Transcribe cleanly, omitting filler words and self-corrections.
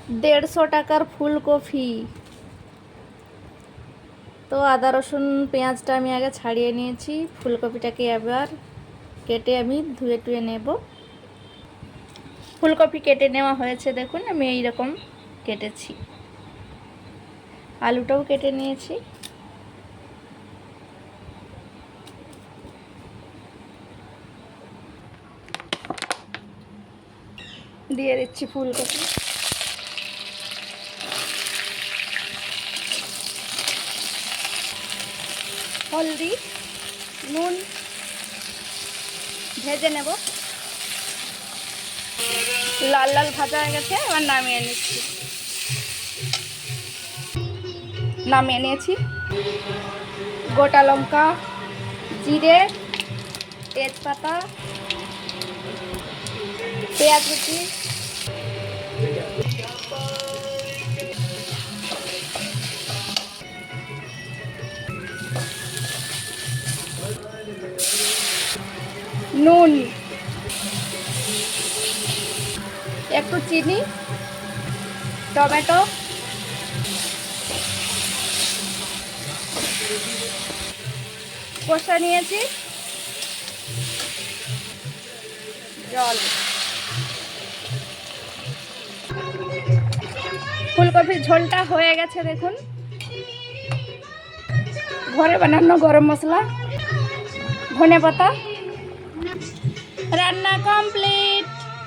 150 টাকার ফুলকপি। তো আদা রসুন পেঁয়াজটা আমি আগে ছাড়িয়ে নিয়েছি, ফুলকপিটাকে এবার কেটে আমি ধুয়ে টুয়ে নেব। ফুলকপি কেটে নেওয়া হয়েছে, দেখুন আমি এইরকম কেটেছি। আলুটাও কেটে নিয়েছি। দিয়ে দিচ্ছি ফুলকপি। হলদি, নুন ভেজে নেব। লাল লাল ভাজা হয়ে গেছে, এবার নামিয়ে নিচ্ছি। নামিয়ে নিয়েছি। গোটা লঙ্কা, জিরে, তেজপাতা, পেঁয়াজ কুচি, নুন, একটু চিনি, টমেটো, কষা নিয়েছি, জল। ফুলকপির ঝোলটা হয়ে গেছে, দেখুন। ঘরে বানানো গরম মশলা, ধনেপাতা, রান্না কমপ্লিট।